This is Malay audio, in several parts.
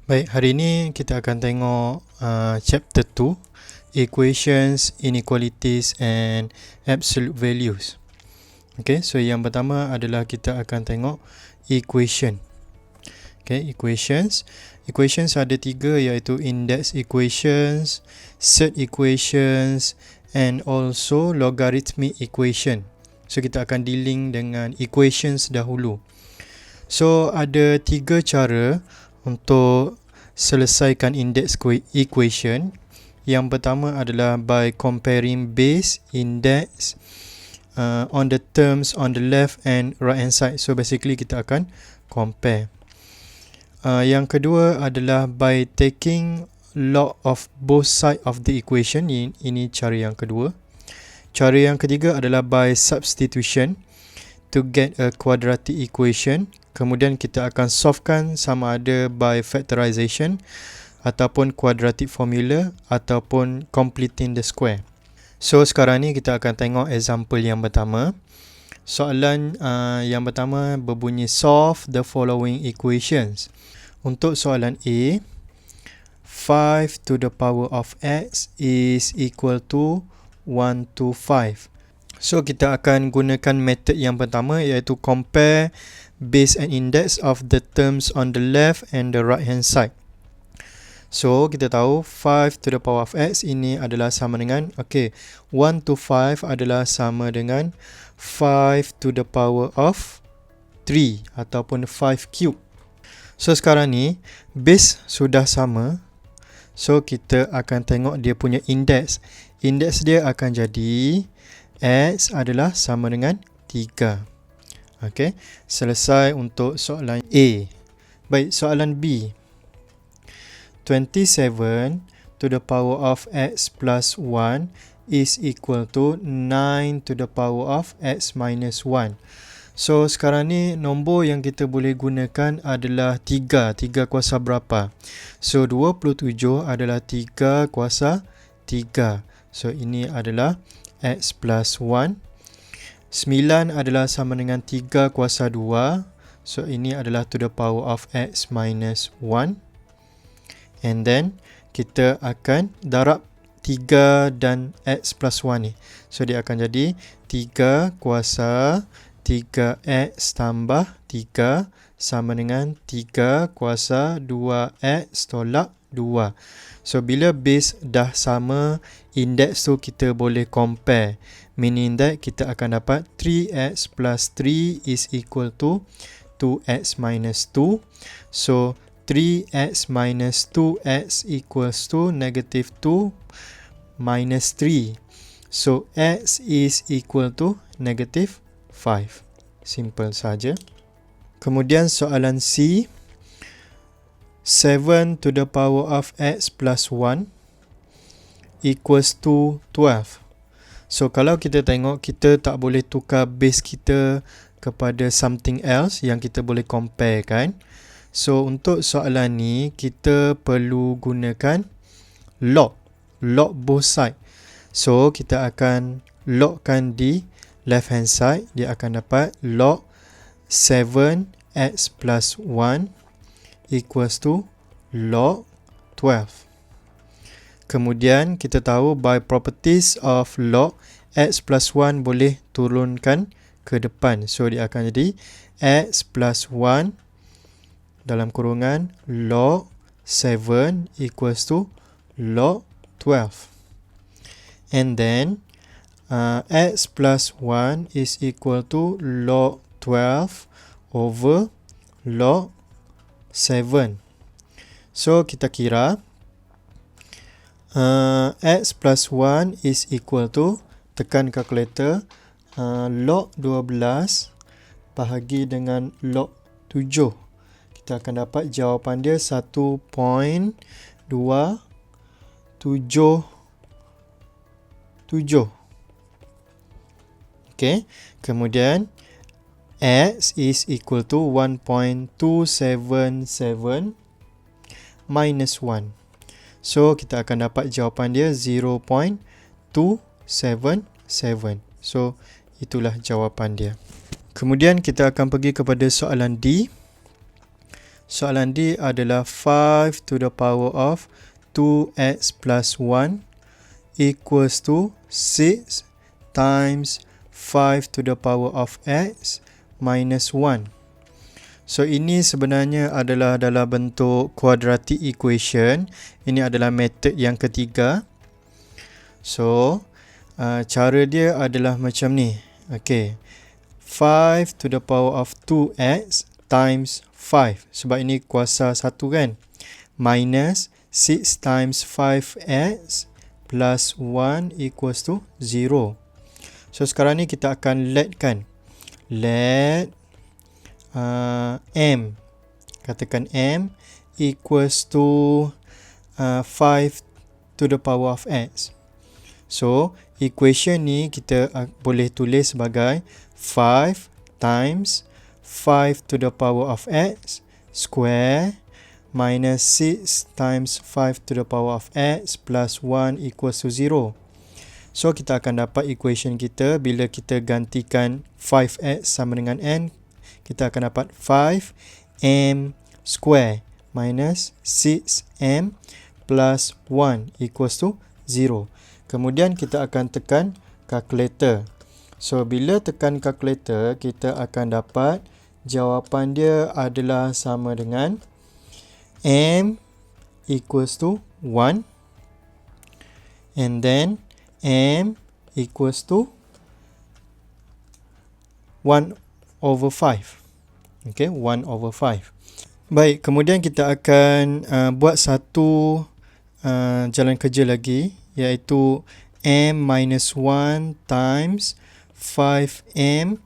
Baik, hari ini kita akan tengok chapter 2, Equations, Inequalities and Absolute Values. Okay, so yang pertama adalah kita akan tengok equation. Okay, equations. Equations ada tiga, iaitu index equations, surd equations and also logarithmic equation. So kita akan dealing dengan equations dahulu. So ada tiga cara untuk selesaikan index equation. Yang pertama adalah by comparing base index on the terms on the left and right hand side. So basically kita akan compare. Yang kedua adalah by taking log of both side of the equation. Ini cara yang kedua. Cara yang ketiga adalah by substitution to get a quadratic equation. Kemudian kita akan solvekan sama ada by factorization ataupun quadratic formula ataupun completing the square. So sekarang ni kita akan tengok example yang pertama. Soalan yang pertama berbunyi solve the following equations. Untuk soalan A, 5 to the power of x is equal to 1 to 5. So kita akan gunakan method yang pertama, iaitu compare base and index of the terms on the left and the right hand side. So kita tahu 5 to the power of x ini adalah sama dengan 1 to 5 adalah sama dengan 5 to the power of 3 ataupun 5 cube. So sekarang ni base sudah sama. So kita akan tengok dia punya index. Index dia akan jadi x adalah sama dengan 3. Okey, selesai untuk soalan A. Baik, soalan B. 27 to the power of x plus 1 is equal to 9 to the power of x minus 1. So sekarang ni nombor yang kita boleh gunakan adalah 3. 3 kuasa berapa? So 27 adalah 3 kuasa 3. So ini adalah x plus 1. 9 adalah sama dengan 3 kuasa 2. So ini adalah to the power of x minus 1. And then kita akan darab 3 dan x plus 1 ni. So dia akan jadi 3 kuasa 3x tambah 3 sama dengan 3 kuasa 2x tolak 2. So bila base dah sama, index tu kita boleh compare. Meaning that kita akan dapat 3x plus 3 is equal to 2x minus 2. So 3x minus 2x equals to negative 2 minus 3. So x is equal to negative 5. Simple saja. Kemudian soalan C. 7 to the power of x plus 1 equals to 12. So kalau kita tengok, kita tak boleh tukar base kita kepada something else yang kita boleh compare kan. So untuk soalan ni kita perlu gunakan log both side. So kita akan logkan di left hand side. Dia akan dapat log 7x plus 1 equals to log 12. Kemudian kita tahu by properties of log, x plus 1 boleh turunkan ke depan. So dia akan jadi x plus 1 dalam kurungan log 7 equals to log 12. And then x plus 1 is equal to log 12 over log 7. So kita kira x plus 1 is equal to, tekan kalkulator, log 12 bahagi dengan log 7. Kita akan dapat jawapan dia 1.277. Okay. Kemudian x is equal to 1.277 minus 1. So kita akan dapat jawapan dia 0.277. So itulah jawapan dia. Kemudian kita akan pergi kepada soalan D. Soalan D adalah 5 to the power of 2x plus 1 equals to 6 times 5 to the power of x minus 1. So ini sebenarnya adalah dalam bentuk quadratic equation. Ini adalah method yang ketiga. So cara dia adalah macam ni. Okay, 5 to the power of 2x times 5, sebab ini kuasa 1 kan, minus 6 times 5x plus 1 equals to 0. So sekarang ni kita akan let kan, let m, katakan m equals to 5 to the power of x. So equation ni kita boleh tulis sebagai 5 times 5 to the power of x square minus 6 times 5 to the power of x plus 1 equals to 0. So kita akan dapat equation kita bila kita gantikan 5x sama dengan n, kita akan dapat 5m square minus 6m plus 1 equals to 0. Kemudian kita akan tekan calculator. So bila tekan calculator, kita akan dapat jawapan dia adalah sama dengan m equals to 1 and then m equals to 1 over 5. Okay, 1 over 5. Baik, kemudian kita akan buat satu jalan kerja lagi, iaitu m minus 1 times 5m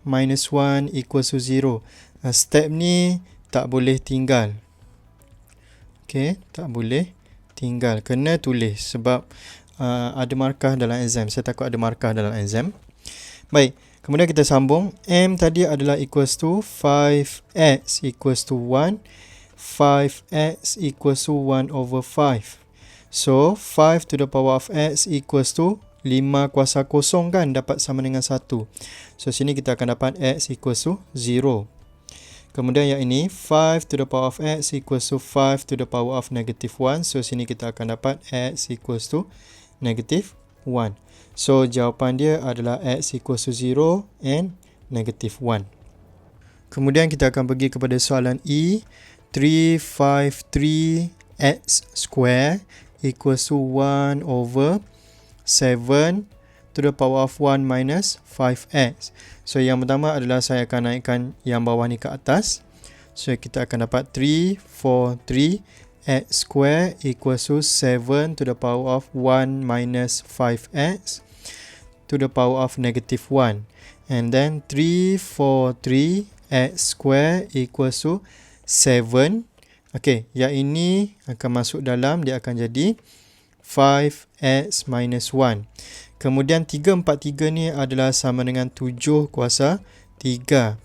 minus 1 equals to 0. Step ni tak boleh tinggal. Okay, tak boleh tinggal. Kena tulis sebab ada markah dalam exam. Saya takut ada markah dalam exam. Baik, kemudian kita sambung. M tadi adalah equals to 5x equals to 1. 5x equals to 1 over 5. So, 5 to the power of x equals to 5 kuasa kosong kan, dapat sama dengan 1. So, sini kita akan dapat x equals to 0. Kemudian yang ini, 5 to the power of x equals to 5 to the power of negative 1. So, sini kita akan dapat x equals to negative 1. So, jawapan dia adalah x equals to 0 and negative 1. Kemudian kita akan pergi kepada soalan E. 353x square equals to 1 over 7 to the power of 1 minus 5x. So yang pertama adalah saya akan naikkan yang bawah ni ke atas. So kita akan dapat 343x square equals to 7 to the power of 1 minus 5x to the power of negative 1. And then 343x square equals to 7. Okay, yang ini akan masuk dalam, dia akan jadi 5x minus 1. Kemudian 343 ni adalah sama dengan 7 kuasa 3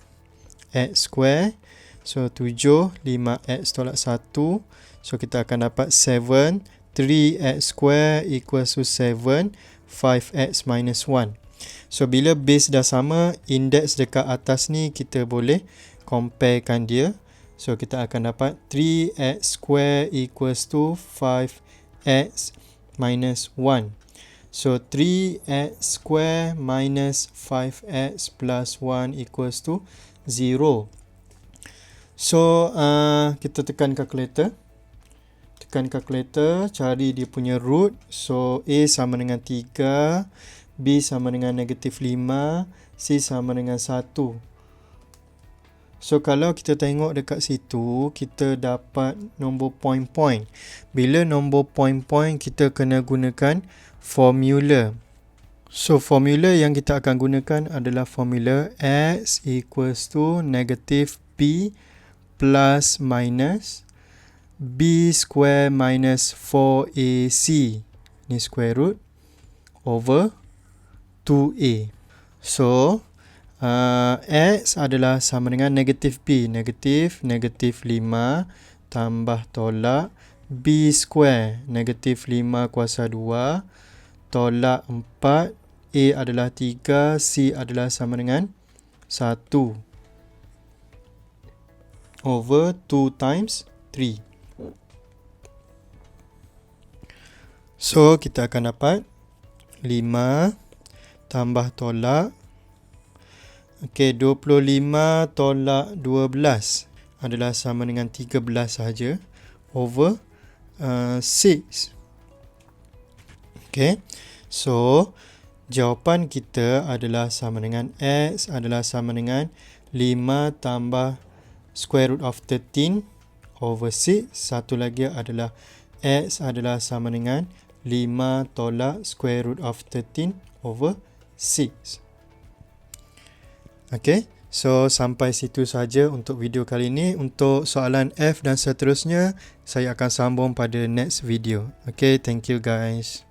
x square. So 7, 5x tolak 1. So kita akan dapat 7. 3x square equals to 7. 5x minus 1. So bila base dah sama, index dekat atas ni kita boleh comparekan dia. So kita akan dapat 3x square equals to 5x minus 1. So 3x square minus 5x plus 1 equals to 0. So kita tekan calculator. Tekan calculator, cari dia punya root. So A sama dengan 3, B sama dengan negatif 5, C sama dengan 1. So kalau kita tengok dekat situ, kita dapat nombor point-point. Bila nombor point-point, kita kena gunakan formula. So formula yang kita akan gunakan adalah formula X equals to negative B plus minus B square minus 4AC. Ni square root over 2A. So X adalah sama dengan negatif B. Negatif 5 tambah tolak B square. Negatif 5 kuasa 2 tolak 4. A adalah 3. C adalah sama dengan 1. over 2 times 3. So, kita akan dapat 5 tambah tolak. Okey, 25 tolak 12 adalah sama dengan 13 sahaja over 6. Okey, so jawapan kita adalah sama dengan X adalah sama dengan 5 tambah square root of 13 over 6. Satu lagi adalah X adalah sama dengan 5 tolak square root of 13 over 6. Okey, so sampai situ saja untuk video kali ini. Untuk soalan F dan seterusnya, saya akan sambung pada next video. Okey, thank you guys.